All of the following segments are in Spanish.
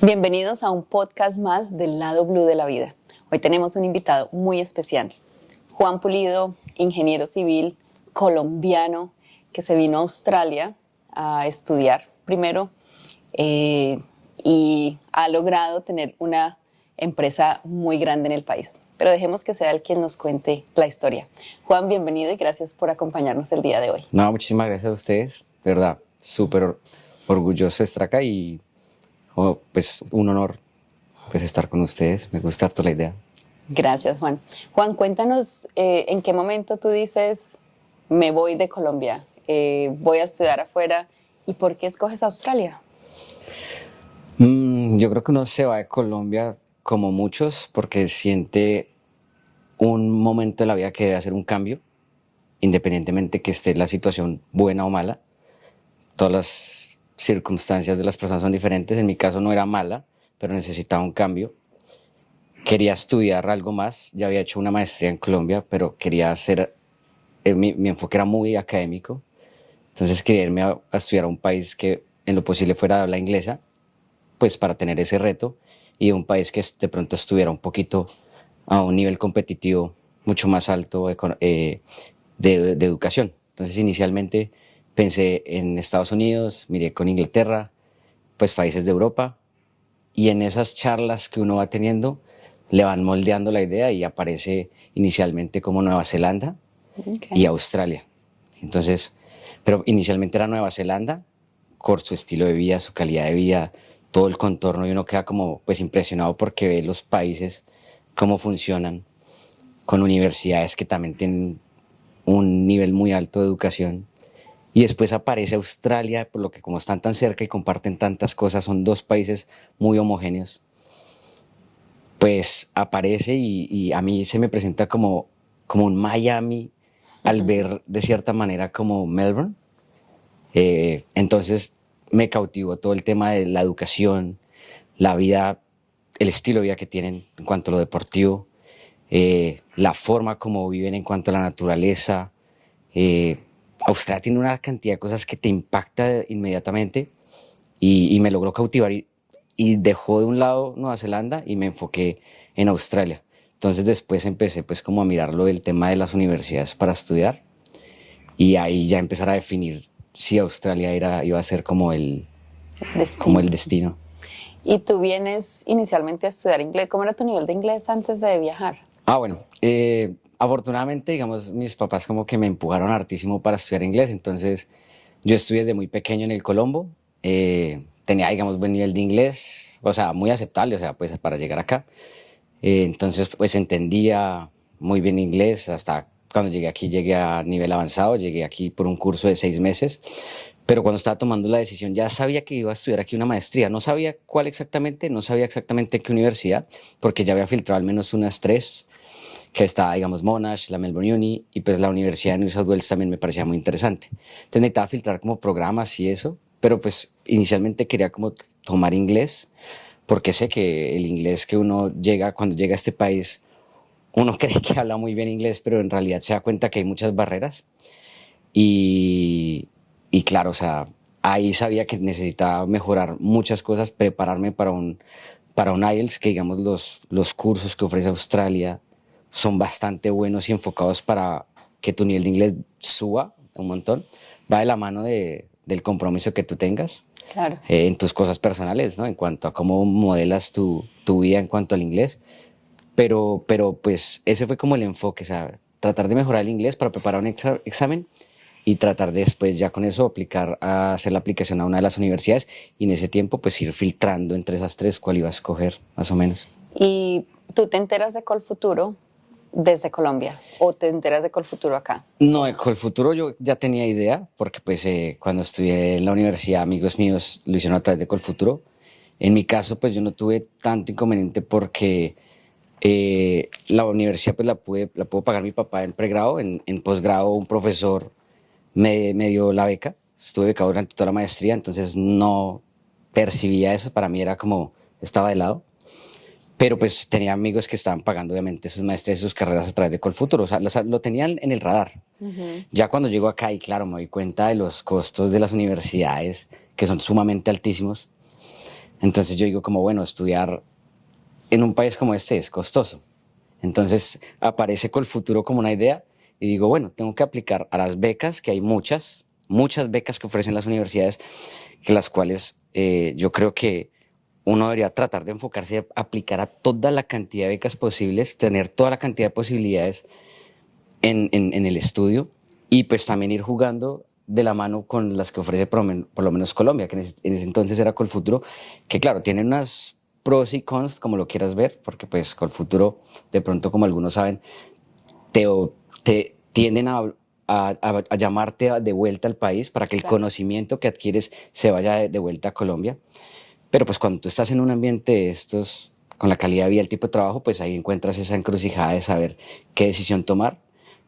Bienvenidos a un podcast más del lado blue de la vida. Hoy tenemos un invitado muy especial, Juan Pulido, ingeniero civil colombiano que se vino a Australia a estudiar primero y ha logrado tener una empresa muy grande en el país. Pero dejemos que sea él quien nos cuente la historia. Juan, bienvenido y gracias por acompañarnos el día de hoy. No, muchísimas gracias a ustedes, de verdad, súper orgulloso de estar acá y pues un honor pues estar con ustedes, me gusta harto la idea. Gracias, Juan. Juan, cuéntanos en qué momento tú dices, me voy de Colombia, voy a estudiar afuera, ¿y por qué escoges Australia? Yo creo que uno se va de Colombia como muchos porque siente un momento de la vida que debe hacer un cambio, independientemente que esté la situación buena o mala. Todas las circunstancias de las personas son diferentes. En mi caso no era mala, pero necesitaba un cambio. Quería estudiar algo más. Ya había hecho una maestría en Colombia, pero quería hacer... mi enfoque era muy académico. Entonces quería irme a estudiar a un país que en lo posible fuera de habla inglesa, pues para tener ese reto, y un país que de pronto estuviera un poquito a un nivel competitivo mucho más alto de educación. Entonces inicialmente pensé en Estados Unidos, miré con Inglaterra, pues países de Europa, y en esas charlas que uno va teniendo le van moldeando la idea y aparece inicialmente como Nueva Zelanda y Australia. Entonces, pero inicialmente era Nueva Zelanda por su estilo de vida, su calidad de vida, todo el contorno, y uno queda como pues impresionado porque ve los países cómo funcionan con universidades que también tienen un nivel muy alto de educación. Y después aparece Australia, por lo que como están tan cerca y comparten tantas cosas, son dos países muy homogéneos, pues aparece y a mí se me presenta como un Miami al ver de cierta manera como Melbourne. Entonces me cautivó todo el tema de la educación, la vida, el estilo de vida que tienen en cuanto a lo deportivo, la forma como viven en cuanto a la naturaleza. Australia tiene una cantidad de cosas que te impacta inmediatamente y me logró cautivar y dejó de un lado Nueva Zelanda y me enfoqué en Australia. Entonces después empecé pues como a mirarlo del tema de las universidades para estudiar y ahí ya empezar a definir si Australia iba a ser como el destino. Y tú vienes inicialmente a estudiar inglés. ¿Cómo era tu nivel de inglés antes de viajar? Bueno, afortunadamente, digamos, mis papás como que me empujaron hartísimo para estudiar inglés, entonces yo estudié desde muy pequeño en el Colombo, tenía, digamos, buen nivel de inglés, o sea, muy aceptable, o sea, pues para llegar acá. Entonces, pues entendía muy bien inglés, hasta cuando llegué aquí llegué a nivel avanzado, llegué aquí por un curso de 6 meses, pero cuando estaba tomando la decisión ya sabía que iba a estudiar aquí una maestría, no sabía cuál exactamente, no sabía exactamente qué universidad, porque ya había filtrado al menos unas 3, que está, digamos, Monash, la Melbourne Uni, y pues la Universidad de New South Wales también me parecía muy interesante. Entonces necesitaba filtrar como programas y eso, pero pues inicialmente quería como tomar inglés, porque sé que el inglés que uno llega, cuando llega a este país, uno cree que habla muy bien inglés, pero en realidad se da cuenta que hay muchas barreras. Y claro, o sea, ahí sabía que necesitaba mejorar muchas cosas, prepararme para un IELTS, que digamos los cursos que ofrece Australia son bastante buenos y enfocados para que tu nivel de inglés suba un montón. Va de la mano del compromiso que tú tengas, claro, en tus cosas personales, ¿no? En cuanto a cómo modelas tu vida en cuanto al inglés. Pero pues ese fue como el enfoque, o sea, tratar de mejorar el inglés para preparar un examen y tratar de después ya con eso hacer la aplicación a una de las universidades y en ese tiempo pues ir filtrando entre esas 3 cuál iba a escoger, más o menos. ¿Y tú te enteras de Colfuturo desde Colombia o te enteras de Colfuturo acá? No, de Colfuturo yo ya tenía idea, porque pues cuando estudié en la universidad amigos míos lo hicieron a través de Colfuturo. En mi caso pues yo no tuve tanto inconveniente porque la universidad pues la pudo pagar mi papá en pregrado, en posgrado un profesor me dio la beca, estuve becado durante toda la maestría, entonces no percibía eso, para mí era como, estaba de lado. Pero pues tenía amigos que estaban pagando obviamente sus maestrías y sus carreras a través de Colfuturo, o sea, lo tenían en el radar. Ya cuando llego acá y claro, me doy cuenta de los costos de las universidades, que son sumamente altísimos, Entonces yo digo como, bueno, estudiar en un país como este es costoso. Entonces aparece Colfuturo como una idea y digo, bueno, tengo que aplicar a las becas, que hay muchas becas que ofrecen las universidades, que las cuales yo creo que uno debería tratar de enfocarse a aplicar a toda la cantidad de becas posibles, tener toda la cantidad de posibilidades en el estudio y pues también ir jugando de la mano con las que ofrece por lo menos Colombia, que en ese entonces era Colfuturo, que claro, tiene unas pros y cons, como lo quieras ver, porque pues Colfuturo, de pronto como algunos saben, te, te tienden a llamarte de vuelta al país para que el Claro. conocimiento que adquieres se vaya de vuelta a Colombia. Pero pues cuando tú estás en un ambiente de estos, con la calidad de vida, el tipo de trabajo, pues ahí encuentras esa encrucijada de saber qué decisión tomar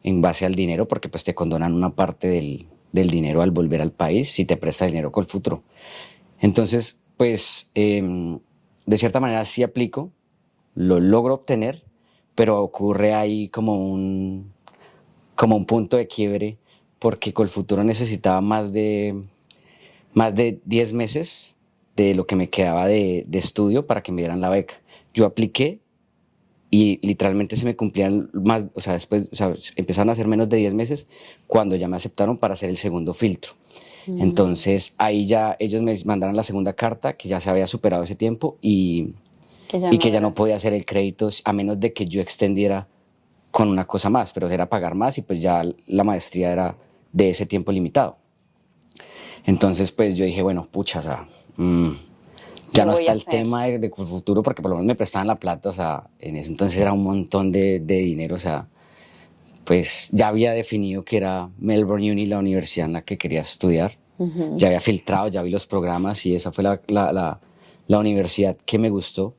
en base al dinero, porque pues te condonan una parte del dinero al volver al país si te presta dinero con el futuro. Entonces, pues de cierta manera sí aplico, lo logro obtener, pero ocurre ahí como un punto de quiebre, porque Colfuturo necesitaba más de 10 meses de lo que me quedaba de estudio para que me dieran la beca. Yo apliqué y literalmente se me cumplían más, o sea, después, o sea, empezaron a hacer menos de 10 meses cuando ya me aceptaron para hacer el segundo filtro. Entonces ahí ya ellos me mandaron la segunda carta que ya se había superado ese tiempo Que ya y no que ya no eras. podía hacer el crédito a menos de que yo extendiera con una cosa más, pero era pagar más y pues ya la maestría era de ese tiempo limitado. Entonces pues yo dije, bueno, pucha, o sea, ¿Qué ya no voy está a el hacer? tema de futuro porque por lo menos me prestaban la plata, o sea, en ese entonces era un montón de dinero, o sea, pues ya había definido que era Melbourne Uni la universidad en la que quería estudiar, ya había filtrado, ya vi los programas y esa fue la universidad que me gustó.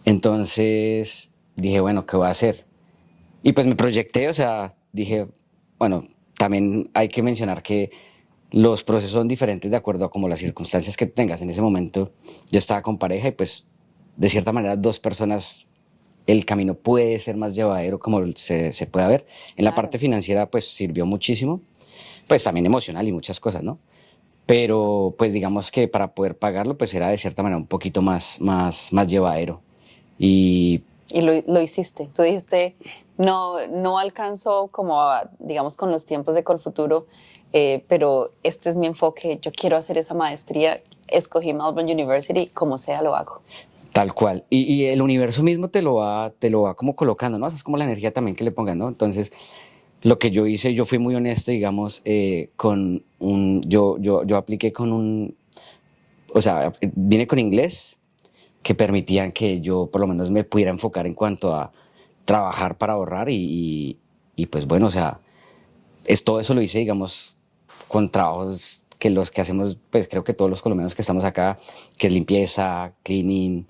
Entonces dije, bueno, ¿qué voy a hacer? Y pues me proyecté, o sea, dije, bueno, también hay que mencionar que los procesos son diferentes de acuerdo a como las circunstancias que tengas. En ese momento yo estaba con pareja y pues de cierta manera dos personas el camino puede ser más llevadero como se puede ver. En la parte Claro. financiera pues sirvió muchísimo, pues también emocional y muchas cosas, ¿no? Pero pues digamos que para poder pagarlo pues era de cierta manera un poquito más llevadero. Y Y lo hiciste. Tú dijiste, no, no alcanzo como, digamos, con los tiempos de Colfuturo, pero este es mi enfoque. Yo quiero hacer esa maestría. Escogí Melbourne University, como sea lo hago. tal cual. Y el universo mismo te lo va como colocando, ¿no? Esa es como la energía también que le pongan, ¿no? Entonces, lo que yo hice, yo fui muy honesto, digamos, yo apliqué con o sea, vine con inglés que permitían que yo por lo menos me pudiera enfocar en cuanto a trabajar para ahorrar y pues bueno, o sea, todo eso lo hice, digamos, con trabajos que los que hacemos, pues creo que todos los colombianos que estamos acá, que es limpieza, cleaning,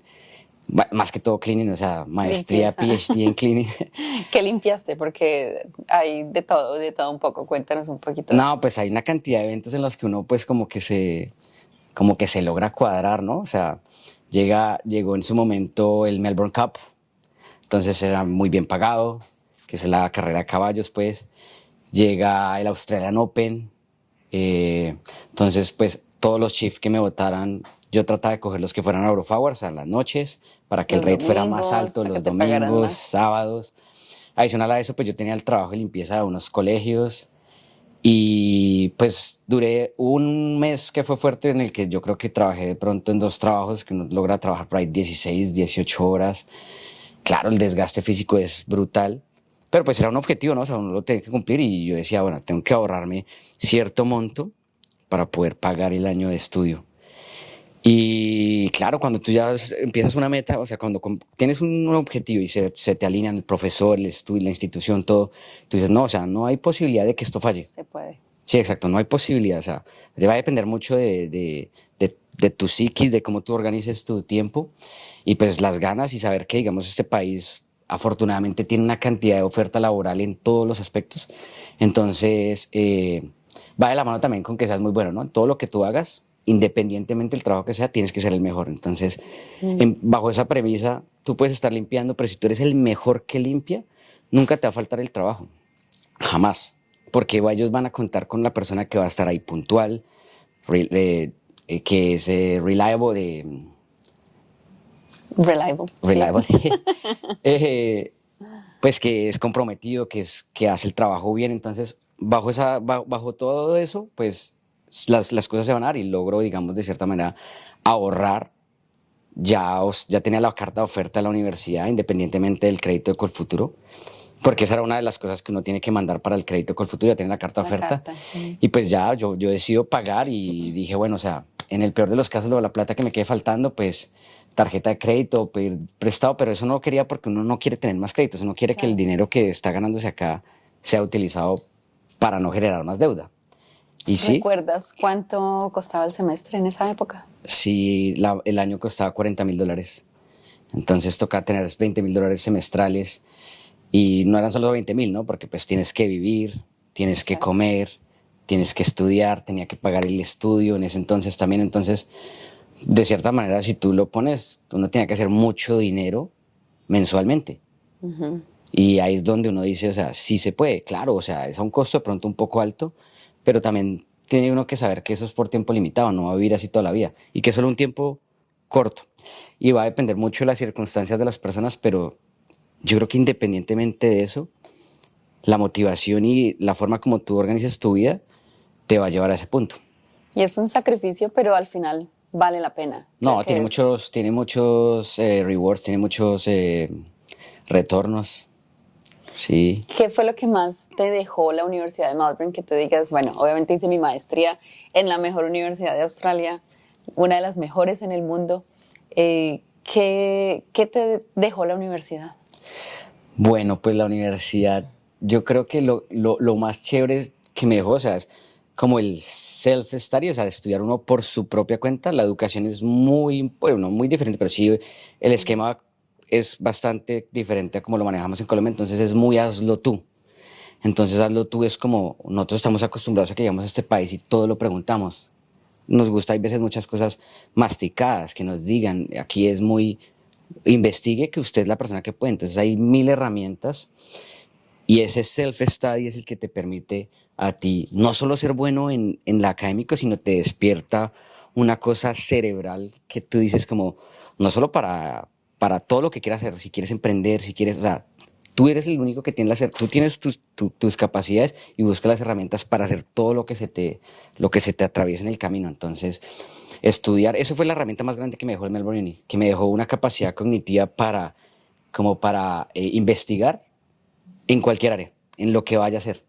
más que todo cleaning, o sea, maestría, Limpieza. PhD en cleaning. ¿Qué limpiaste? Porque hay de todo un poco. Cuéntanos un poquito. No, pues hay una cantidad de eventos en los que uno pues como que se logra cuadrar, ¿no? O sea, llegó en su momento el Melbourne Cup, entonces era muy bien pagado, que es la carrera de caballos, pues. Llega el Australian Open, eh, entonces pues todos los shifts que me votaran, yo trataba de coger los que fueran Eurofours a las noches, para que el Los rate fuera más domingos, alto, para que los te pagaran domingos, más. sábados. Adicional a eso, pues yo tenía el trabajo de limpieza de unos colegios, y pues duré un mes que fue fuerte en el que yo creo que trabajé de pronto en dos trabajos, que uno logra trabajar por ahí 16, 18 horas. Claro, el desgaste físico es brutal, pero pues era un objetivo, ¿no? O sea, uno lo tenía que cumplir y yo decía, bueno, tengo que ahorrarme cierto monto para poder pagar el año de estudio. Y claro, cuando tú ya empiezas una meta, o sea, cuando tienes un objetivo y se te alinean el profesor, el estudio, la institución, todo, tú dices, no, o sea, no hay posibilidad de que esto falle. Se puede. Sí, exacto, no hay posibilidad. O sea, te va a depender mucho de tu psiquis, de cómo tú organices tu tiempo y pues las ganas y saber que, digamos, este país afortunadamente tiene una cantidad de oferta laboral en todos los aspectos. Entonces, va de la mano también con que seas muy bueno, ¿no? En todo lo que tú hagas, independientemente del trabajo que sea, tienes que ser el mejor. Entonces, bajo esa premisa, tú puedes estar limpiando, pero si tú eres el mejor que limpia, nunca te va a faltar el trabajo. Jamás. Porque ellos van a contar con la persona que va a estar ahí puntual, que es reliable, Reliable. reliable, Sí. pues que es comprometido, que hace el trabajo bien. Entonces, bajo todo eso, pues las cosas se van a dar y logro, digamos, de cierta manera ahorrar. Ya tenía la carta de oferta de la universidad, independientemente del crédito de Colfuturo, porque esa era una de las cosas que uno tiene que mandar para el crédito de Colfuturo, ya tenía la carta de La oferta. carta. Mm. Y pues ya yo decido pagar y dije, bueno, o sea, en el peor de los casos, la plata que me quede faltando, pues tarjeta de crédito, pedir prestado, pero eso no lo quería porque uno no quiere tener más créditos, uno quiere que el Claro. dinero que está ganándose acá sea utilizado para no generar más deuda. Y sí, ¿Recuerdas cuánto costaba el semestre en esa época? sí, el año costaba $40.000. Entonces toca tener $20.000 semestrales y no eran solo 20.000, ¿no? Porque pues tienes que vivir, tienes que Claro. comer, tienes que estudiar, tenía que pagar el estudio en ese entonces también. Entonces, de cierta manera, si tú lo pones, uno tenía que hacer mucho dinero mensualmente. Y ahí es donde uno dice, o sea, sí se puede, claro, o sea, es a un costo de pronto un poco alto, pero también tiene uno que saber que eso es por tiempo limitado, no va a vivir así toda la vida y que es solo un tiempo corto. Y va a depender mucho de las circunstancias de las personas, pero yo creo que independientemente de eso, la motivación y la forma como tú organizas tu vida te va a llevar a ese punto. Y es un sacrificio, pero al final vale la pena. Creo No, que es. tiene muchos rewards, tiene muchos retornos. Sí. ¿Qué fue lo que más te dejó la Universidad de Melbourne? Que te digas, bueno, obviamente hice mi maestría en la mejor universidad de Australia, una de las mejores en el mundo. ¿Qué te dejó la universidad? Bueno, pues la universidad, yo creo que lo más chévere que me dejó, o sea, es como el self-study, o sea, estudiar uno por su propia cuenta. La educación es muy, bueno, muy diferente, pero sí el esquema es bastante diferente a como lo manejamos en Colombia, entonces es muy hazlo tú. Entonces hazlo tú es como, nosotros estamos acostumbrados a que llegamos a este país y todo lo preguntamos. Nos gusta, hay veces muchas cosas masticadas, que nos digan, aquí es muy, investigue que usted es la persona que puede. Entonces hay mil herramientas y ese self-study es el que te permite a ti no solo ser bueno en la académico, sino te despierta una cosa cerebral que tú dices como, no solo para todo lo que quieras hacer, si quieres emprender, si quieres, o sea, tú eres el único que tiene que hacer, tú tienes tus capacidades y busca las herramientas para hacer todo lo que se te atraviesa en el camino. Entonces, estudiar, eso fue la herramienta más grande que me dejó el Melbourne Uni, que me dejó una capacidad cognitiva para investigar en cualquier área, en lo que vaya a hacer.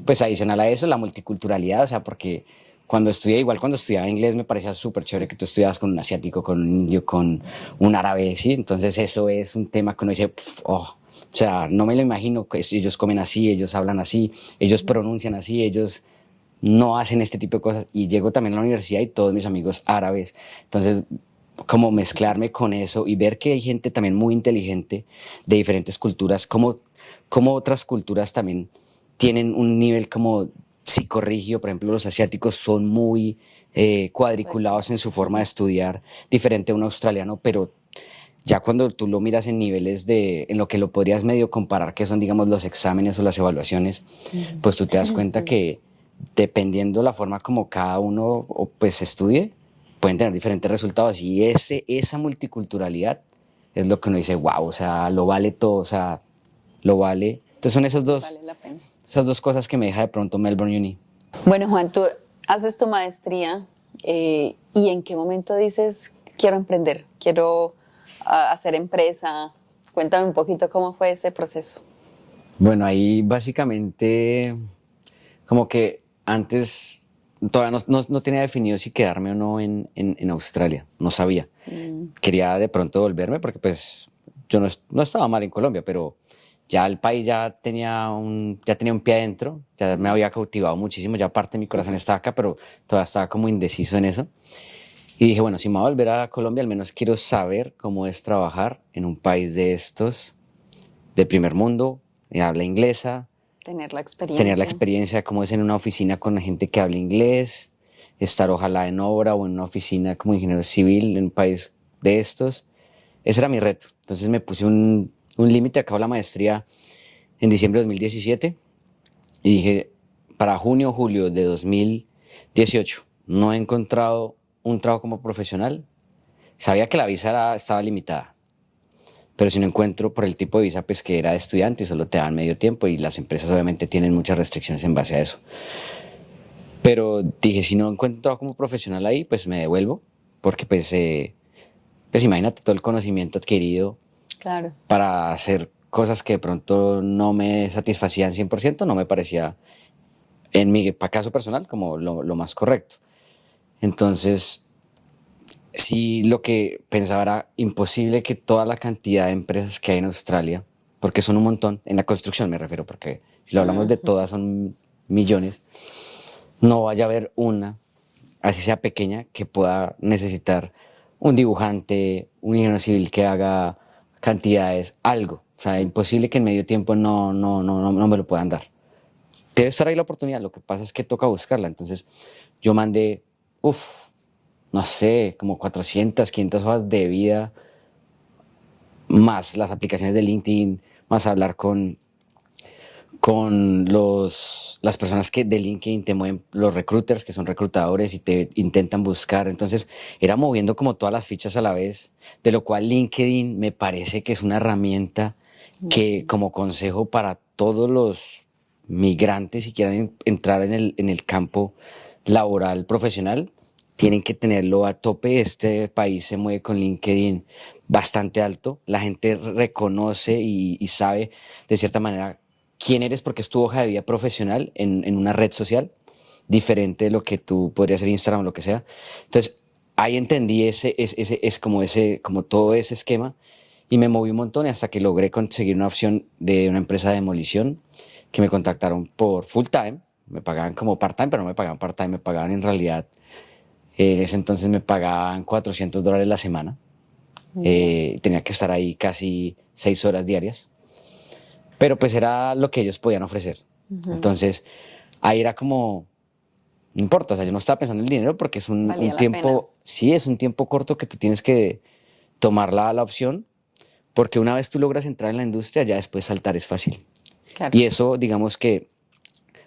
Pues adicional a eso, la multiculturalidad, o sea, porque cuando estudiaba inglés me parecía súper chévere que tú estudiabas con un asiático, con un indio, con un árabe, ¿sí? Entonces eso es un tema que uno dice, o sea, no me lo imagino, que ellos comen así, ellos hablan así, ellos pronuncian así, ellos no hacen este tipo de cosas. Y llego también a la universidad y todos mis amigos árabes, entonces como mezclarme con eso y ver que hay gente también muy inteligente de diferentes culturas, como otras culturas también tienen un nivel como psicorrígido. Por ejemplo, los asiáticos son muy cuadriculados en su forma de estudiar, diferente a un australiano, pero ya cuando tú lo miras en niveles en lo que lo podrías medio comparar, que son, digamos, los exámenes o las evaluaciones, pues tú te das cuenta que dependiendo la forma como cada uno pues estudie, pueden tener diferentes resultados. Y esa multiculturalidad es lo que uno dice, wow, o sea, lo vale todo, o sea, lo vale. Entonces son Vale la pena. esas dos cosas que me deja de pronto Melbourne Uni. Bueno, Juan, tú haces tu maestría y ¿en qué momento dices, quiero emprender, quiero hacer empresa? Cuéntame un poquito cómo fue ese proceso. Bueno, ahí básicamente como que antes todavía no tenía definido si quedarme o no en Australia, no sabía. Quería de pronto volverme porque pues yo no estaba mal en Colombia, pero ya el país ya tenía un pie adentro, ya me había cautivado muchísimo, ya parte de mi corazón estaba acá, pero todavía estaba como indeciso en eso. Y dije, bueno, si me voy a volver a Colombia, al menos quiero saber cómo es trabajar en un país de estos, de primer mundo, habla inglesa, Tener la experiencia. tener la experiencia de cómo es en una oficina con la gente que habla inglés, estar ojalá en obra o en una oficina como ingeniero civil en un país de estos. Ese era mi reto. Entonces me puse un límite, acabo la maestría en diciembre de 2017 y dije, para junio o julio de 2018 no he encontrado un trabajo como profesional. Sabía que la visa estaba limitada, pero si no encuentro por el tipo de visa, pues que era de estudiante y solo te dan medio tiempo y las empresas obviamente tienen muchas restricciones en base a eso. Pero dije, si no encuentro trabajo como profesional ahí, pues me devuelvo, porque pues imagínate todo el conocimiento adquirido Claro. para hacer cosas que de pronto no me satisfacían 100%, no me parecía, en mi caso personal, como lo más correcto. Entonces, sí, lo que pensaba era imposible que toda la cantidad de empresas que hay en Australia, porque son un montón, en la construcción me refiero, porque si lo hablamos de todas son millones, no vaya a haber una, así sea pequeña, que pueda necesitar un dibujante, un ingeniero civil que haga cantidades, algo. O sea, imposible que en medio tiempo no me lo puedan dar. Debe estar ahí la oportunidad, lo que pasa es que toca buscarla. Entonces yo mandé, no sé, como 400, 500 hojas de vida, más las aplicaciones de LinkedIn, más hablar con las personas que de LinkedIn te mueven, los recruiters que son reclutadores y te intentan buscar. Entonces era moviendo como todas las fichas a la vez, de lo cual LinkedIn me parece que es una herramienta que como consejo para todos los migrantes si quieren entrar en el campo laboral profesional, tienen que tenerlo a tope. Este país se mueve con LinkedIn bastante alto. La gente reconoce y sabe de cierta manera quién eres porque es tu hoja de vida profesional en una red social, diferente de lo que tú podrías ser Instagram o lo que sea. Entonces, ahí entendí como todo ese esquema y me moví un montón hasta que logré conseguir una opción de una empresa de demolición que me contactaron por full time. Me pagaban como part time, pero no me pagaban part time, me pagaban en realidad. En ese entonces me pagaban $400 la semana. Tenía que estar ahí casi 6 horas diarias. Pero pues era lo que ellos podían ofrecer. Entonces, ahí era como, no importa, o sea, yo no estaba pensando en el dinero porque es Valía un la pena. tiempo, sí, es un tiempo corto que tú tienes que tomar la opción, porque una vez tú logras entrar en la industria, ya después saltar es fácil. Claro. Y eso, digamos que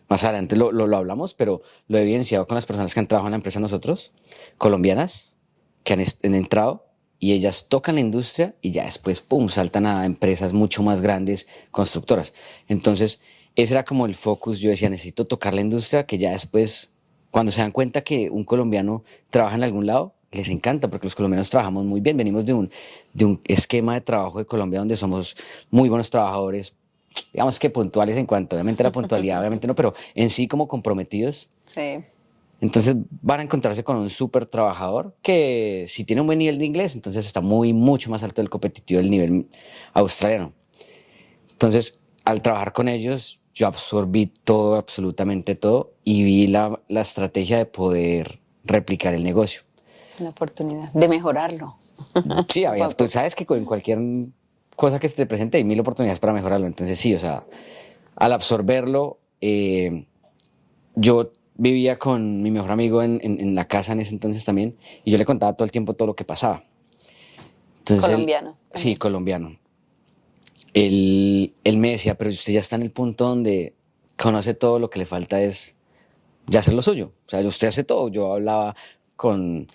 más adelante lo hablamos, pero lo he evidenciado con las personas que han trabajado en la empresa nosotros, colombianas, que han entrado y ellas tocan la industria y ya después, pum, saltan a empresas mucho más grandes, constructoras. Entonces, ese era como el focus. Yo decía, necesito tocar la industria, que ya después, cuando se dan cuenta que un colombiano trabaja en algún lado, les encanta, porque los colombianos trabajamos muy bien. Venimos de un esquema de trabajo de Colombia donde somos muy buenos trabajadores, digamos que puntuales en cuanto, obviamente la puntualidad, obviamente no, pero en sí como comprometidos. Sí. Entonces van a encontrarse con un súper trabajador que si tiene un buen nivel de inglés, entonces está mucho más alto del competitivo del nivel australiano. Entonces, al trabajar con ellos, yo absorbí todo, absolutamente todo, y vi la estrategia de poder replicar el negocio. La oportunidad de mejorarlo. Sí, tú sabes que con cualquier cosa que se te presente hay mil oportunidades para mejorarlo. Entonces, sí, o sea, al absorberlo, yo vivía con mi mejor amigo en la casa en ese entonces también, y yo le contaba todo el tiempo todo lo que pasaba. Entonces Colombiano. sí, colombiano. Él me decía, pero usted ya está en el punto donde conoce todo, lo que le falta es ya hacer lo suyo. O sea, usted hace todo. Yo hablaba con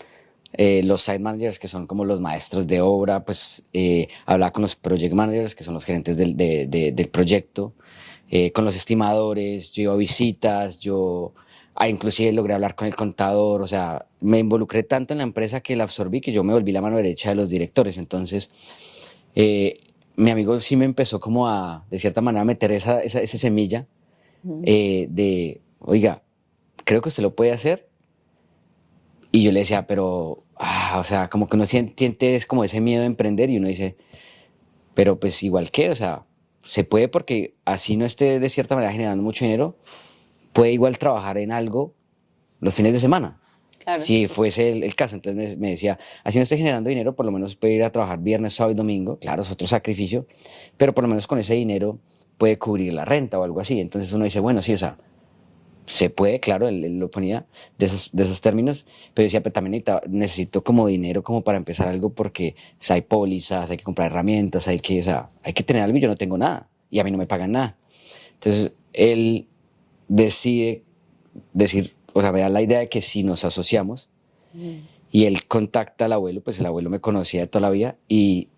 los site managers, que son como los maestros de obra, pues hablaba con los project managers, que son los gerentes del proyecto, con los estimadores, yo iba a visitas, inclusive logré hablar con el contador. O sea, me involucré tanto en la empresa que la absorbí que yo me volví la mano derecha de los directores. Entonces, mi amigo sí me empezó como de cierta manera, a meter esa semilla de, oiga, creo que usted lo puede hacer. Y yo le decía, pero, o sea, como que uno siente es como ese miedo de emprender y uno dice, pero pues igual que, o sea, se puede, porque así no esté de cierta manera generando mucho dinero, puede igual trabajar en algo los fines de semana. Claro. Si fuese el caso. Entonces me decía, así no estoy generando dinero, por lo menos puede ir a trabajar viernes, sábado y domingo. Claro, es otro sacrificio, pero por lo menos con ese dinero puede cubrir la renta o algo así. Entonces uno dice, bueno, sí, o sea, se puede, claro, él lo ponía de esos términos, pero decía, pero también necesito como dinero como para empezar algo, porque o sea, hay pólizas, hay que comprar herramientas, o sea, hay que tener algo y yo no tengo nada y a mí no me pagan nada. Entonces él decide decir, o sea, me da la idea de que si nos asociamos y él contacta al abuelo, pues el abuelo me conocía de toda la vida y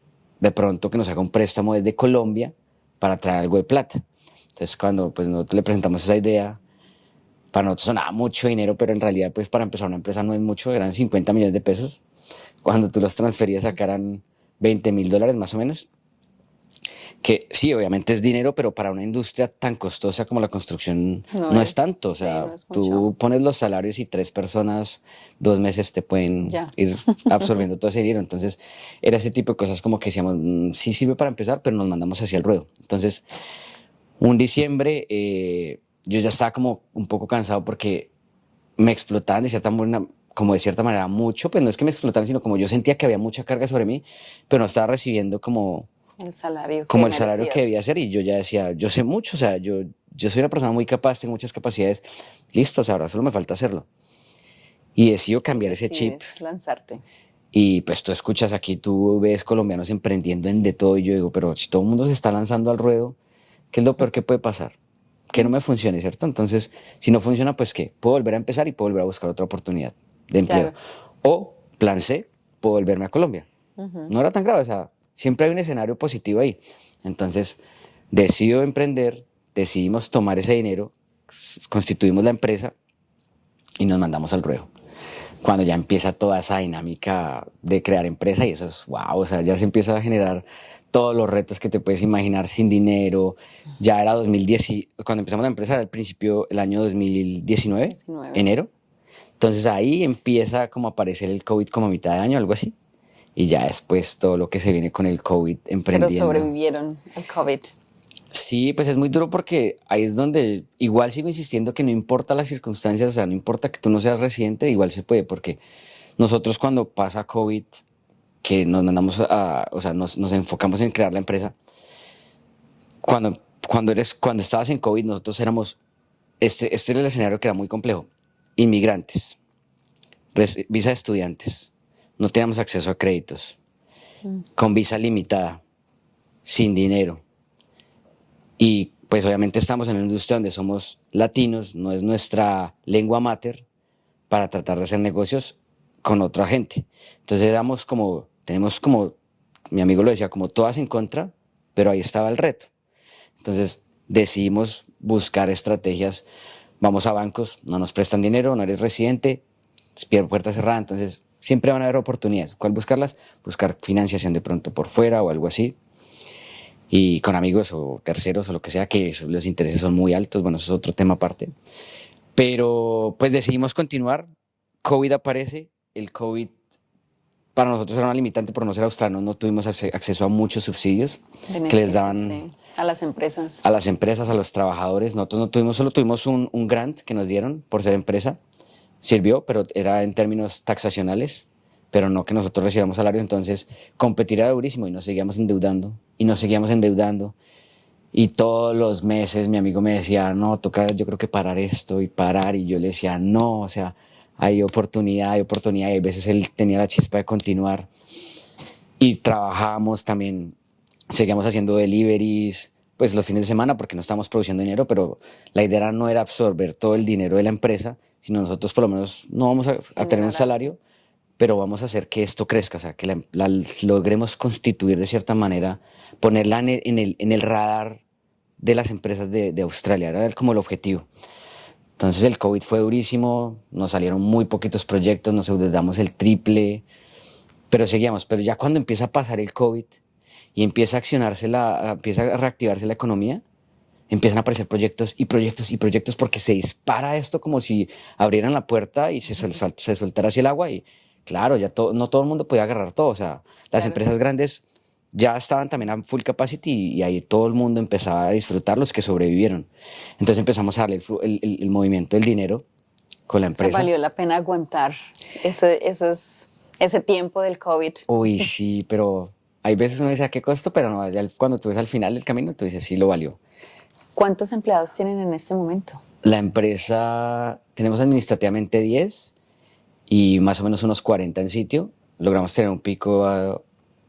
de pronto que nos haga un préstamo desde Colombia para traer algo de plata. Entonces cuando pues nosotros le presentamos esa idea, para nosotros sonaba mucho dinero, pero en realidad pues para empezar una empresa no es mucho, eran 50 millones de pesos. Cuando tú los transferías acá eran $20,000 más o menos. Que sí, obviamente es dinero, pero para una industria tan costosa como la construcción no es tanto. O sí, sea, no es tú mucho. pones los salarios y 3 personas, 2 meses te pueden Ya. ir absorbiendo todo ese dinero. Entonces, era ese tipo de cosas como que decíamos, sí sirve para empezar, pero nos mandamos hacia el ruedo. Entonces, un diciembre, yo ya estaba como un poco cansado porque me explotaban de cierta manera, como de cierta manera mucho, pues no es que me explotaran, sino como yo sentía que había mucha carga sobre mí, pero no estaba recibiendo El salario que como el salario que merecías. debía hacer y yo ya decía, yo sé mucho, o sea, yo soy una persona muy capaz, tengo muchas capacidades, listo, o sea, ahora solo me falta hacerlo. Y decido cambiar ese chip Decides lanzarte. y pues tú escuchas aquí, tú ves colombianos emprendiendo en de todo y yo digo, pero si todo el mundo se está lanzando al ruedo, ¿qué es lo peor que puede pasar? Que no me funcione, ¿cierto? Entonces, si no funciona, pues ¿qué? Puedo volver a empezar y puedo volver a buscar otra oportunidad de empleo. Claro. O, plan C, puedo volverme a Colombia. No era tan grave, o sea, siempre hay un escenario positivo ahí. Entonces, decido emprender, decidimos tomar ese dinero, constituimos la empresa y nos mandamos al ruedo. Cuando ya empieza toda esa dinámica de crear empresa y eso es wow, o sea, ya se empieza a generar todos los retos que te puedes imaginar sin dinero. Ya era 2010, cuando empezamos la empresa era al principio, el año 2019, 19. enero. Entonces ahí empieza como a aparecer el COVID como a mitad de año, algo así. Y ya después todo lo que se viene con el COVID Pero emprendiendo. sobrevivieron al COVID. Sí, pues es muy duro porque ahí es donde igual sigo insistiendo que no importa las circunstancias, o sea, no importa que tú no seas residente, igual se puede, porque nosotros cuando pasa COVID, que nos mandamos o sea, nos enfocamos en crear la empresa, cuando estabas en COVID, nosotros éramos, este era el escenario que era muy complejo, inmigrantes, visa de estudiantes, no teníamos acceso a créditos, con visa limitada, sin dinero. Y pues obviamente estamos en una industria donde somos latinos, no es nuestra lengua mater para tratar de hacer negocios con otra gente. Entonces tenemos como, mi amigo lo decía, como todas en contra, pero ahí estaba el reto. Entonces decidimos buscar estrategias, vamos a bancos, no nos prestan dinero, no eres residente, puerta cerrada, entonces siempre van a haber oportunidades. ¿Cuál buscarlas? Buscar financiación de pronto por fuera o algo así y con amigos o terceros o lo que sea, que los intereses son muy altos, bueno, eso es otro tema aparte. Pero pues decidimos continuar, COVID aparece, el COVID para nosotros era una limitante por no ser australianos, no tuvimos acceso a muchos subsidios que les Beneficios, daban sí. A las empresas. a las empresas, a los trabajadores. Nosotros no tuvimos, solo tuvimos un grant que nos dieron por ser empresa, sirvió, pero era en términos taxacionales, pero no que nosotros recibiéramos salarios, entonces competir era durísimo y nos seguíamos endeudando y nos seguíamos endeudando y todos los meses mi amigo me decía, no, toca yo creo que parar esto y parar y yo le decía, no, o sea, hay oportunidad y a veces él tenía la chispa de continuar y trabajábamos también, seguíamos haciendo deliveries, pues los fines de semana porque no estábamos produciendo dinero, pero la idea no era absorber todo el dinero de la empresa, sino nosotros por lo menos no vamos a tener un salario, pero vamos a hacer que esto crezca, o sea, que logremos constituir de cierta manera, ponerla en el radar de las empresas de Australia, era como el objetivo. Entonces el COVID fue durísimo, nos salieron muy poquitos proyectos, nos endeudamos el triple, pero seguíamos. Pero ya cuando empieza a pasar el COVID y empieza a empieza a reactivarse la economía, empiezan a aparecer proyectos y proyectos y proyectos porque se dispara esto como si abrieran la puerta y se soltara así el agua y claro, ya no todo el mundo podía agarrar todo, o sea, las Claro. empresas grandes ya estaban también a full capacity y ahí todo el mundo empezaba a disfrutar los que sobrevivieron. Entonces empezamos a darle el movimiento del dinero con la O sea, empresa. valió la pena aguantar ese tiempo del COVID. Uy, sí, pero hay veces uno dice a qué costo, pero no, ya cuando tú ves al final del camino, tú dices sí lo valió. ¿Cuántos empleados tienen en este momento? La empresa, tenemos administrativamente 10 y más o menos unos 40 en sitio. Logramos tener un pico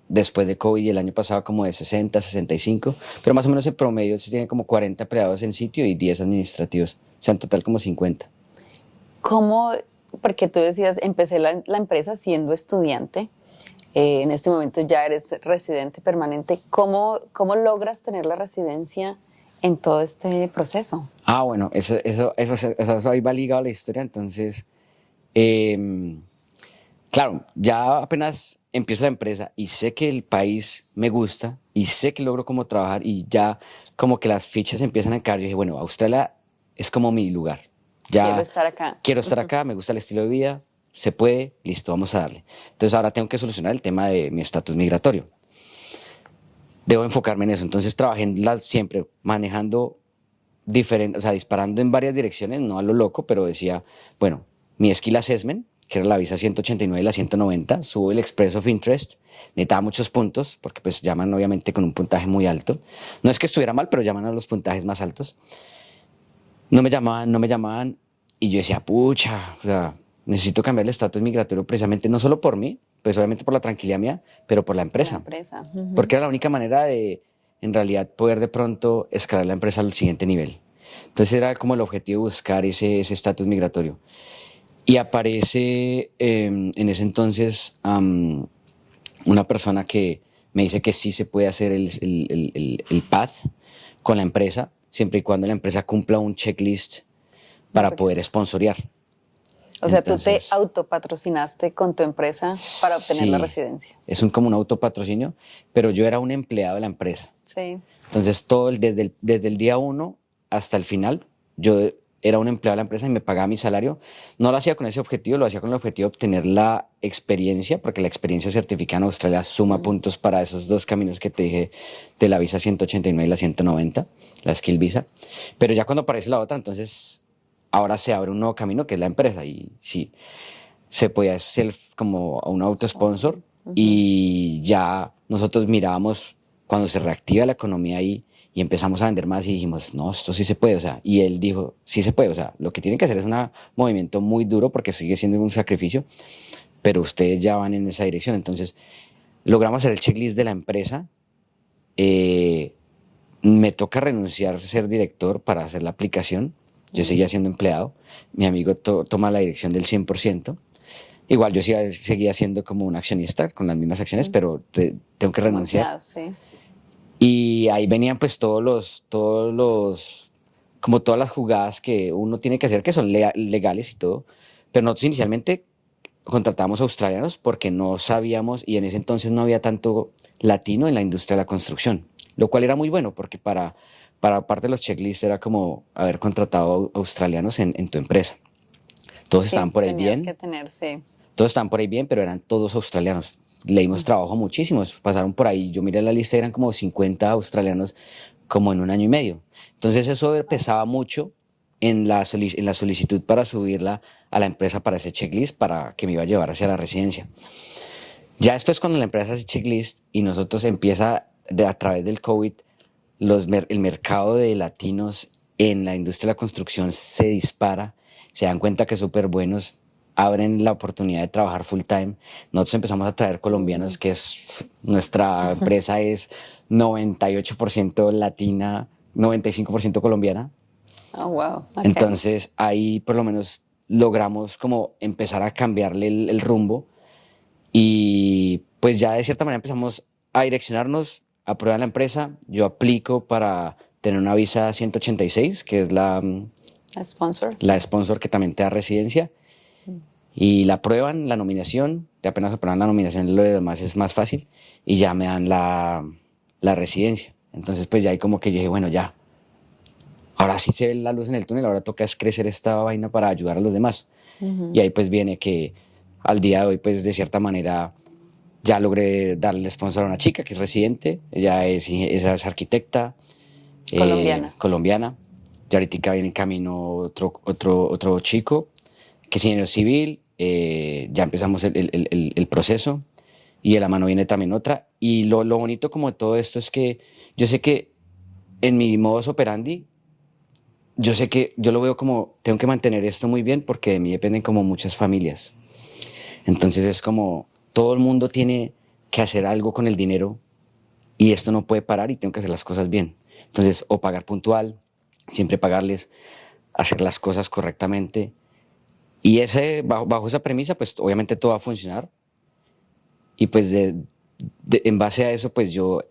después de COVID el año pasado como de 60, 65, pero más o menos en promedio se tiene como 40 empleados en sitio y 10 administrativos, o sea, en total como 50. ¿Cómo? Porque tú decías, empecé la empresa siendo estudiante, en este momento ya eres residente permanente. ¿Cómo logras tener la residencia en todo este proceso? Ah, bueno, eso ahí va ligado a la historia. Entonces, em, claro, ya apenas empiezo la empresa y sé que el país me gusta y sé que logro como trabajar y ya como que las fichas empiezan a caer. Yo dije, bueno, Australia es como mi lugar. Quiero Ya estar acá. quiero estar acá, me gusta el estilo de vida, se puede, listo, vamos a darle. Entonces ahora tengo que solucionar el tema de mi estatus migratorio. Debo enfocarme en eso. Entonces trabajé siempre manejando diferente, o sea, disparando en varias direcciones, no a lo loco, pero decía, bueno, mi skill assessment, que era la visa 189 y la 190, subo el express of interest, necesitaba muchos puntos, porque pues llaman obviamente con un puntaje muy alto. No es que estuviera mal, pero llaman a los puntajes más altos. No me llamaban, y yo decía, pucha, o sea, necesito cambiar el estatus migratorio precisamente no solo por mí, pues obviamente por la tranquilidad mía, pero por la La empresa, empresa. porque era la única manera de, en realidad, poder de pronto escalar la empresa al siguiente nivel. Entonces era como el objetivo buscar ese estatus migratorio. Y aparece en ese entonces una persona que me dice que sí se puede hacer el path con la empresa, siempre y cuando la empresa cumpla un checklist para poder sponsorear. O sea, tú te Entonces, autopatrocinaste con tu empresa para obtener la sí, residencia. es como un autopatrocinio, pero yo era un empleado de la empresa. Sí. Entonces, desde el día uno hasta el final, yo era un empleado de la empresa y me pagaba mi salario. No lo hacía con ese objetivo, lo hacía con el objetivo de obtener la experiencia, porque la experiencia certificada en Australia suma puntos para esos dos caminos que te dije de la visa 189 y la 190, la Skill Visa. Pero ya cuando aparece la otra, entonces ahora se abre un nuevo camino que es la empresa. Y sí, se podía hacer como a un auto-sponsor y ya nosotros mirábamos cuando se reactiva la economía ahí y empezamos a vender más y dijimos, no, esto sí se puede, o sea, y él dijo, sí se puede, o sea, lo que tienen que hacer es un movimiento muy duro porque sigue siendo un sacrificio, pero ustedes ya van en esa dirección. Entonces, logramos hacer el checklist de la empresa. eh, Me toca renunciar a ser director para hacer la aplicación. Yo seguía siendo empleado. Mi amigo toma la dirección del 100%. Igual yo seguía siendo como un accionista con las mismas acciones, pero tengo que Como renunciar. empleado, sí. Y ahí venían pues como todas las jugadas que uno tiene que hacer, que son legales y todo. Pero nosotros inicialmente contratamos australianos porque no sabíamos y en ese entonces no había tanto latino en la industria de la construcción, lo cual era muy bueno porque para parte de los checklists era como haber contratado australianos en tu empresa. Todos estaban Sí, por ahí tenías que bien, tener, sí. todos estaban por ahí bien, pero eran todos australianos. Leímos trabajo muchísimos, pasaron por ahí, yo miré la lista, eran como 50 australianos como en un año y medio. Entonces eso pesaba mucho en la solicitud para subirla a la empresa para ese checklist para que me iba a llevar hacia la residencia. Ya después cuando la empresa hace checklist y nosotros empieza a través del COVID, el mercado de latinos en la industria de la construcción se dispara, se dan cuenta que súper buenos, abren la oportunidad de trabajar full time. Nosotros empezamos a traer colombianos, que es nuestra empresa es 98% latina, 95% colombiana. Oh, wow. Ok. Entonces ahí por lo menos logramos como empezar a cambiarle el rumbo y pues ya de cierta manera empezamos a direccionarnos, a prueba la empresa. Yo aplico para tener una visa 186, que es A sponsor. la sponsor que también te da residencia. Y la aprueban, la nominación, te apenas aprueban la nominación, lo demás es más fácil. Y ya me dan la residencia. Entonces pues ya ahí como que yo dije, bueno, ya. Ahora sí se ve la luz en el túnel, ahora toca es crecer esta vaina para ayudar a los demás. Y ahí pues viene que al día de hoy pues de cierta manera ya logré darle sponsor a una chica que es residente, ella es arquitecta Colombiana. colombiana. Ya ahorita viene en camino otro chico que es ingeniero civil. Ya empezamos el proceso y de la mano viene también otra. Y lo bonito como de todo esto es que yo sé que en mi modus operandi, yo sé que yo lo veo como tengo que mantener esto muy bien porque de mí dependen como muchas familias. Entonces es como todo el mundo tiene que hacer algo con el dinero y esto no puede parar y tengo que hacer las cosas bien. Entonces, o pagar puntual, siempre pagarles, hacer las cosas correctamente Y bajo esa premisa, pues obviamente todo va a funcionar. Y pues en base a eso, pues yo,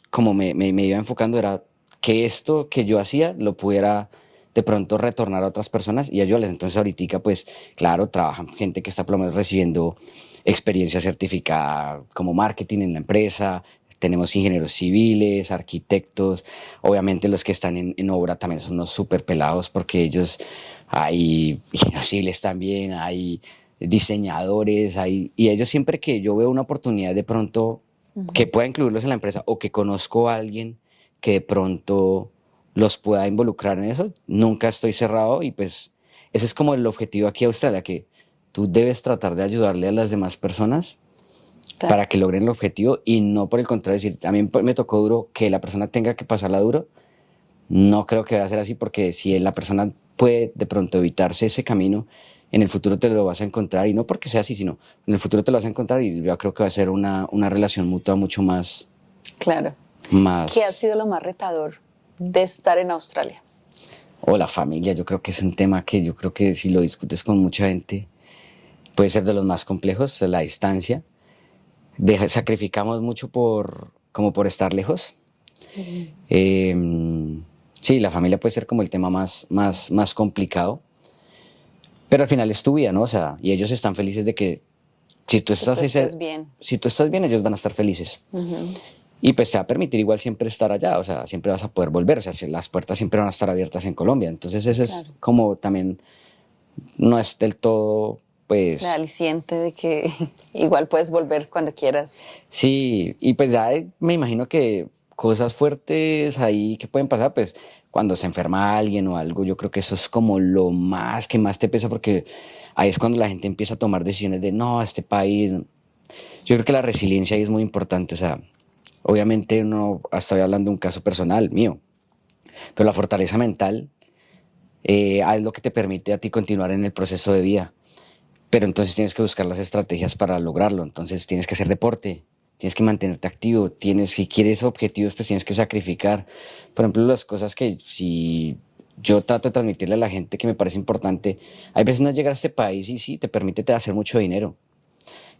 como me iba enfocando era que esto que yo hacía lo pudiera de pronto retornar a otras personas y ayudarles. Entonces ahorita, pues claro, trabajan gente que está por lo menos recibiendo experiencia certificada como marketing en la empresa. Tenemos ingenieros civiles, arquitectos, obviamente los que están en obra también son unos súper pelados porque ellos, hay ingenieros civiles también, hay diseñadores, y ellos siempre que yo veo una oportunidad de pronto que pueda incluirlos en la empresa o que conozco a alguien que de pronto los pueda involucrar en eso, nunca estoy cerrado y pues ese es como el objetivo aquí en Australia, que tú debes tratar de ayudarle a las demás personas Claro. para que logren el objetivo y no por el contrario decir, a mí me tocó duro que la persona tenga que pasarla duro, no creo que va a ser así porque si la persona puede de pronto evitarse ese camino, en el futuro te lo vas a encontrar y no porque sea así, sino en el futuro te lo vas a encontrar y yo creo que va a ser una relación mutua mucho más, Claro. más... ¿Qué ha sido lo más retador de estar en Australia? O la familia, yo creo que es un tema que yo creo que si lo discutes con mucha gente puede ser de los más complejos, la distancia. Sacrificamos mucho como por estar lejos. Sí, la familia puede ser como el tema más complicado, pero al final es tu vida, ¿no? O sea, y ellos están felices de que si tú estás, estés bien. si tú estás bien, ellos van a estar felices. Y pues te va a permitir igual siempre estar allá, o sea, siempre vas a poder volver, o sea, las puertas siempre van a estar abiertas en Colombia. Entonces ese es Claro. como también, no es del todo, pues... La aliciente de que igual puedes volver cuando quieras. Sí, y pues ya me imagino que cosas fuertes ahí que pueden pasar, pues cuando se enferma alguien o algo, yo creo que eso es como lo más que más te pesa porque ahí es cuando la gente empieza a tomar decisiones de no, este país. Yo creo que la resiliencia ahí es muy importante, o sea, obviamente no estoy hablando de un caso personal mío, pero la fortaleza mental es lo que te permite a ti continuar en el proceso de vida. Pero entonces tienes que buscar las estrategias para lograrlo. Entonces tienes que hacer deporte, tienes que mantenerte activo, si quieres objetivos, pues tienes que sacrificar. Por ejemplo, las cosas que si yo trato de transmitirle a la gente que me parece importante, hay veces no llegar a este país y sí, te permite hacer mucho dinero,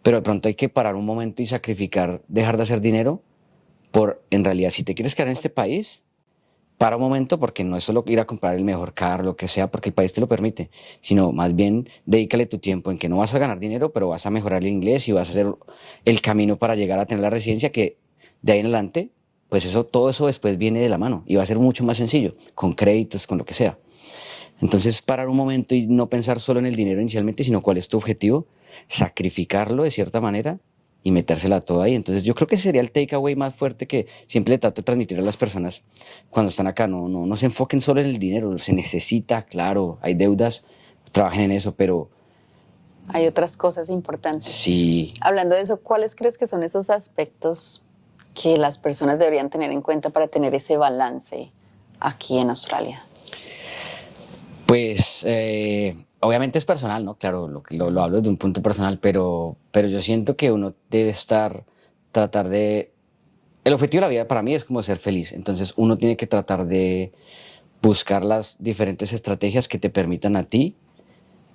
pero de pronto hay que parar un momento y sacrificar, dejar de hacer dinero en realidad, si te quieres quedar en este país, para un momento porque no es solo ir a comprar el mejor carro, lo que sea, porque el país te lo permite, sino más bien dedícale tu tiempo en que no vas a ganar dinero, pero vas a mejorar el inglés y vas a hacer el camino para llegar a tener la residencia que de ahí en adelante, pues todo eso después viene de la mano y va a ser mucho más sencillo, con créditos, con lo que sea. Entonces parar un momento y no pensar solo en el dinero inicialmente, sino cuál es tu objetivo, sacrificarlo de cierta manera y metérsela toda ahí. Entonces yo creo que ese sería el takeaway más fuerte que siempre le trato de transmitir a las personas cuando están acá. No se enfoquen solo en el dinero, se necesita, claro, hay deudas, trabajen en eso, pero Hay otras cosas importantes. sí. Hablando de eso, ¿cuáles crees que son esos aspectos que las personas deberían tener en cuenta para tener ese balance aquí en Australia? Pues obviamente es personal, ¿no? Claro, lo hablo desde un punto personal, pero yo siento que uno debe tratar de... El objetivo de la vida para mí es como ser feliz, entonces uno tiene que tratar de buscar las diferentes estrategias que te permitan a ti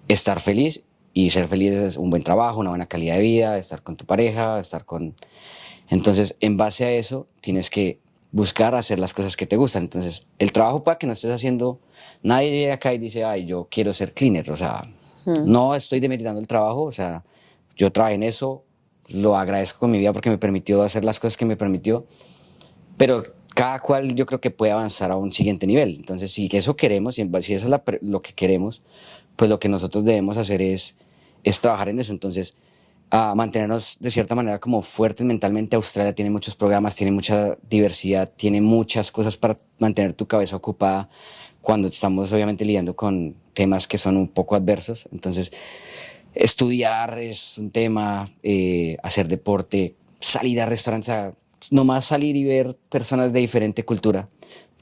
estar feliz y ser feliz es un buen trabajo, una buena calidad de vida, estar con tu pareja, estar con... Entonces, en base a eso, tienes que buscar hacer las cosas que te gustan. Entonces, el trabajo para que no estés haciendo... Nadie llega acá y dice, ay, yo quiero ser cleaner. O sea, no estoy demeritando el trabajo. O sea, yo trabajé en eso, lo agradezco con mi vida porque me permitió hacer las cosas que me permitió. Pero cada cual yo creo que puede avanzar a un siguiente nivel. Entonces, si eso queremos, si eso es lo que queremos, pues lo que nosotros debemos hacer es trabajar en eso. Entonces, a mantenernos de cierta manera como fuertes mentalmente. Australia tiene muchos programas, tiene mucha diversidad, tiene muchas cosas para mantener tu cabeza ocupada cuando estamos obviamente lidiando con temas que son un poco adversos. Entonces, estudiar es un tema, hacer deporte, salir a restaurantes, no más salir y ver personas de diferente cultura,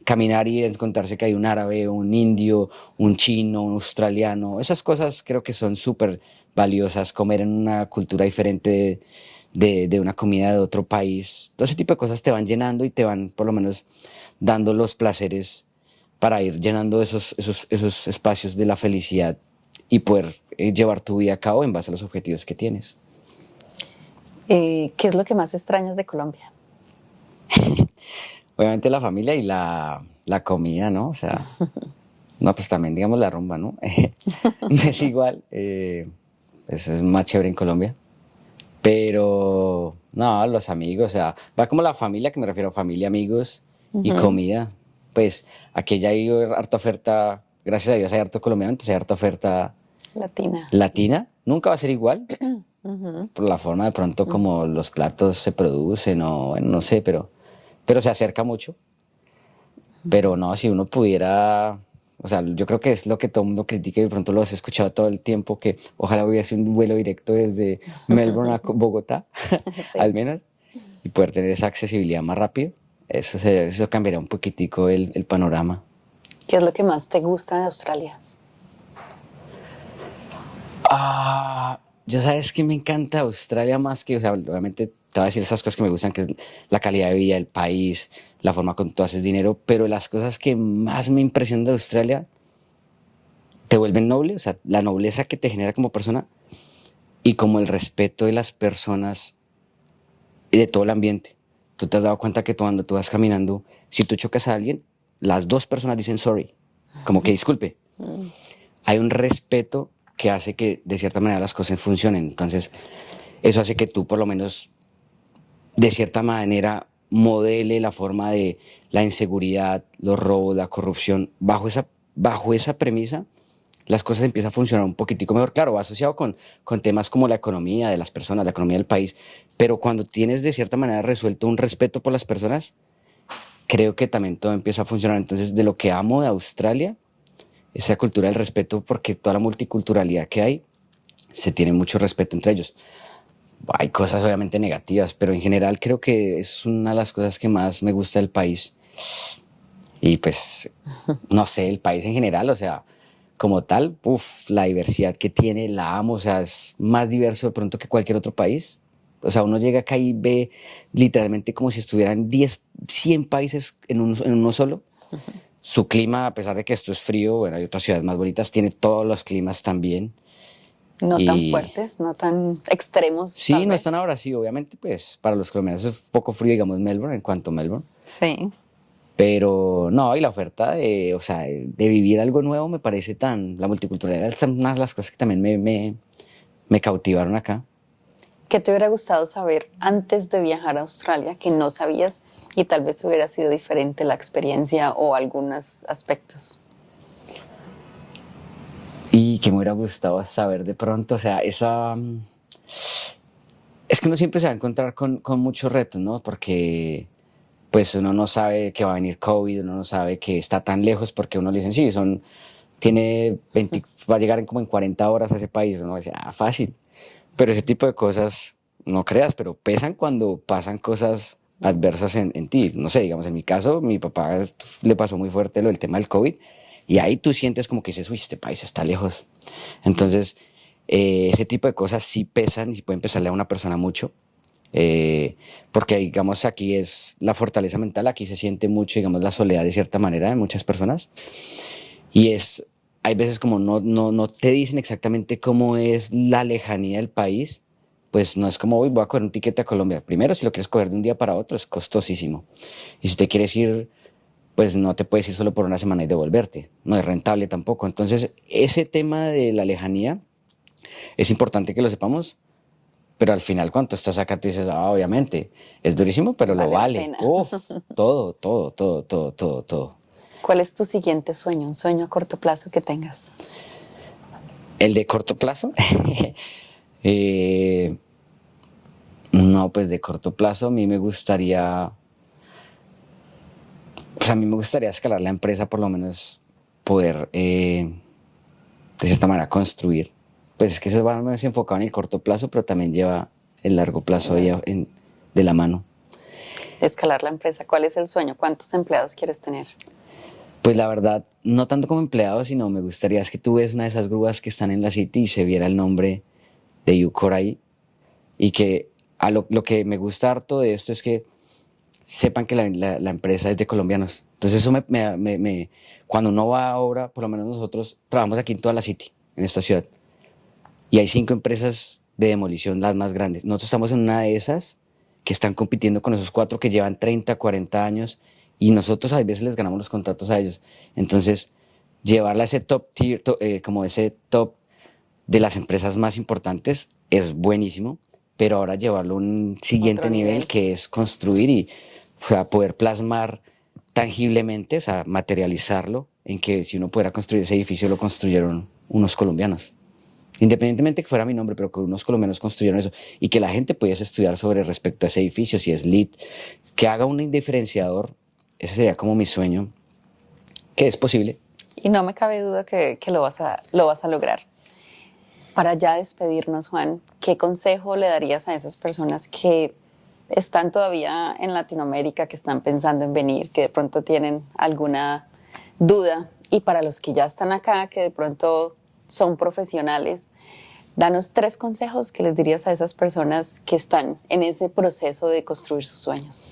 caminar y encontrarse que hay un árabe, un indio, un chino, un australiano. Esas cosas creo que son súper valiosas. Comer en una cultura diferente de una comida de otro país. Todo ese tipo de cosas te van llenando y te van por lo menos dando los placeres para ir llenando esos espacios de la felicidad y poder llevar tu vida a cabo en base a los objetivos que tienes. ¿Qué es lo que más extrañas de Colombia? Obviamente la familia y la comida, ¿no? O sea, no, pues también digamos la rumba, ¿no? No es igual, eso es más chévere en Colombia. Pero, no, los amigos, o sea, va como la familia, que me refiero a familia, amigos y comida. Pues aquí ya hay harta oferta, gracias a Dios hay harto colombiano, entonces hay harta oferta Latina. latina. Nunca va a ser igual, por la forma de pronto como los platos se producen o, bueno, no sé, pero se acerca mucho. Pero no, si uno pudiera, o sea, yo creo que es lo que todo el mundo critica y de pronto lo has escuchado todo el tiempo, que ojalá hubiese un vuelo directo desde Melbourne a Bogotá, al Sí. menos, y poder tener esa accesibilidad más rápido. Eso cambiaría un poquitico el panorama. ¿Qué es lo que más te gusta de Australia? Yo sabes que me encanta Australia más que, o sea, obviamente te voy a decir esas cosas que me gustan, que es la calidad de vida, el país, la forma con que tú haces dinero, pero las cosas que más me impresionan de Australia te vuelven noble, o sea, la nobleza que te genera como persona y como el respeto de las personas y de todo el ambiente. Tú te has dado cuenta que cuando tú vas caminando, si tú chocas a alguien, las dos personas dicen sorry, como que disculpe. Hay un respeto que hace que de cierta manera las cosas funcionen. Entonces, eso hace que tú por lo menos de cierta manera modele la forma de la inseguridad, los robos, la corrupción. Bajo esa premisa, las cosas empiezan a funcionar un poquitico mejor. Claro, va asociado con temas como la economía de las personas, la economía del país, pero cuando tienes de cierta manera resuelto un respeto por las personas, creo que también todo empieza a funcionar. Entonces, de lo que amo de Australia, esa cultura del respeto, porque toda la multiculturalidad que hay, se tiene mucho respeto entre ellos. Hay cosas obviamente negativas, pero en general creo que es una de las cosas que más me gusta del país. Y pues, no sé, el país en general, o sea, como tal, la diversidad que tiene, la amo, o sea, es más diverso de pronto que cualquier otro país. O sea, uno llega acá y ve literalmente como si estuvieran 10 100 países en uno solo. Su clima, a pesar de que esto es frío, bueno, hay otras ciudades más bonitas, tiene todos los climas también. No tan Y fuertes, no tan extremos, sí, tal no están vez. ahora, sí, obviamente, pues para los colombianos es un poco frío, digamos, Melbourne, en cuanto a Melbourne. Sí. Pero no, y la oferta de, o sea, de vivir algo nuevo me parece la multiculturalidad es una de las cosas que también me cautivaron acá. ¿Qué te hubiera gustado saber antes de viajar a Australia que no sabías y tal vez hubiera sido diferente la experiencia o algunos aspectos? Y que me hubiera gustado saber de pronto, o sea, es que uno siempre se va a encontrar con muchos retos, ¿no? Porque pues uno no sabe que va a venir COVID, uno no sabe que está tan lejos porque uno le dicen, sí, tiene 20, va a llegar como en 40 horas a ese país, uno dice, fácil. Pero ese tipo de cosas, no creas, pero pesan cuando pasan cosas adversas en ti. No sé, digamos, en mi caso, mi papá le pasó muy fuerte lo del tema del COVID y ahí tú sientes como que dices, uy, este país está lejos. Entonces, ese tipo de cosas sí pesan y pueden pesarle a una persona mucho. Porque digamos aquí es la fortaleza mental, aquí se siente mucho, digamos, la soledad de cierta manera de muchas personas y hay veces como no te dicen exactamente cómo es la lejanía del país, pues no es como hoy voy a coger un tiquete a Colombia. Primero, si lo quieres coger de un día para otro es costosísimo y si te quieres ir, pues no te puedes ir solo por una semana y devolverte, no es rentable tampoco. Entonces ese tema de la lejanía es importante que lo sepamos, pero al final, cuando estás acá, tú dices, obviamente, es durísimo, pero lo Vale la vale. pena. Uf, todo, todo, todo, todo, todo, todo. ¿Cuál es tu siguiente sueño? Un sueño a corto plazo que tengas. El de corto plazo, eh, no, pues de corto plazo a mí me gustaría, pues a mí me gustaría escalar la empresa, por lo menos poder, de cierta manera, construir. Pues es que se va más enfocado en el corto plazo, pero también lleva el largo plazo ahí de la mano. Escalar la empresa. ¿Cuál es el sueño? ¿Cuántos empleados quieres tener? Pues la verdad, no tanto como empleado, sino me gustaría es que tú ves una de esas grúas que están en la City y se viera el nombre de Ucor ahí. Y que lo que me gusta harto de esto es que sepan que la empresa es de colombianos. Entonces eso cuando uno va a obra, por lo menos nosotros trabajamos aquí en toda la City. en esta ciudad. Y hay 5 empresas de demolición, las más grandes. Nosotros estamos en una de esas que están compitiendo con esos 4 que llevan 30, 40 años y nosotros a veces les ganamos los contratos a ellos. Entonces, llevarla a ese top tier, como ese top de las empresas más importantes es buenísimo, pero ahora llevarlo a un siguiente nivel que es construir y, o sea, poder plasmar tangiblemente, o sea, materializarlo en que si uno pudiera construir ese edificio lo construyeron unos colombianos. Independientemente que fuera mi nombre, pero que unos colombianos construyeron eso y que la gente pudiese estudiar sobre respecto a ese edificio, si es LEED, que haga un diferenciador, ese sería como mi sueño, que es posible. Y no me cabe duda que lo vas a lograr. Para ya despedirnos, Juan, ¿qué consejo le darías a esas personas que están todavía en Latinoamérica, que están pensando en venir, que de pronto tienen alguna duda? Y para los que ya están acá, que de pronto son profesionales, danos 3 consejos que les dirías a esas personas que están en ese proceso de construir sus sueños.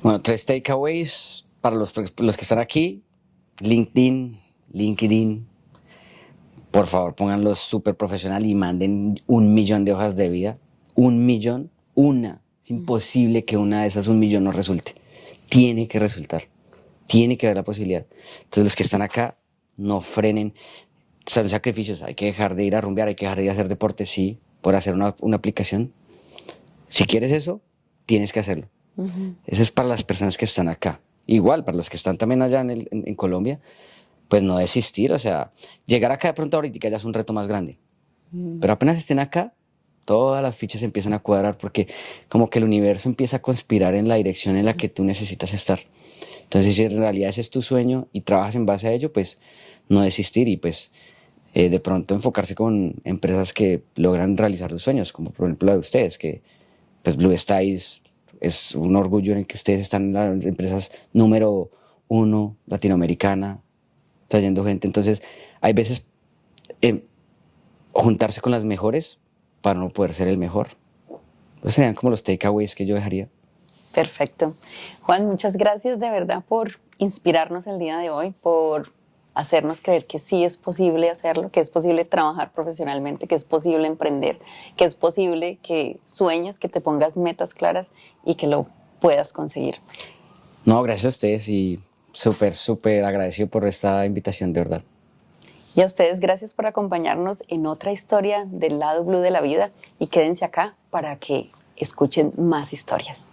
Bueno, 3 takeaways para los que están aquí. LinkedIn. Por favor, pónganlo súper profesional y manden 1.000.000 de hojas de vida. 1.000.000, una. Es imposible que una de esas 1.000.000 no resulte. Tiene que resultar. Tiene que haber la posibilidad. Entonces, los que están acá, no frenen. Son sacrificios. Hay que dejar de ir a rumbear, hay que dejar de ir a hacer deporte, sí, por hacer una aplicación. Si quieres eso, tienes que hacerlo. Eso es para las personas que están acá. Igual, para los que están también allá en Colombia, pues no desistir, o sea, llegar acá de pronto ahorita ya es un reto más grande. Pero apenas estén acá, todas las fichas empiezan a cuadrar porque como que el universo empieza a conspirar en la dirección en la que tú necesitas estar. Entonces, si en realidad ese es tu sueño y trabajas en base a ello, pues no desistir y pues de pronto enfocarse con empresas que logran realizar los sueños, como por ejemplo la de ustedes, que pues Blue Skies es un orgullo en el que ustedes están en las empresas número 1 latinoamericana, trayendo gente. Entonces, hay veces juntarse con las mejores para no poder ser el mejor. Entonces, serían como los takeaways que yo dejaría. Perfecto. Juan, muchas gracias de verdad por inspirarnos el día de hoy, por hacernos creer que sí es posible hacerlo, que es posible trabajar profesionalmente, que es posible emprender, que es posible que sueñes, que te pongas metas claras y que lo puedas conseguir. No, gracias a ustedes y súper agradecido por esta invitación, de verdad. Y a ustedes, gracias por acompañarnos en otra historia del lado blue de la vida y quédense acá para que escuchen más historias.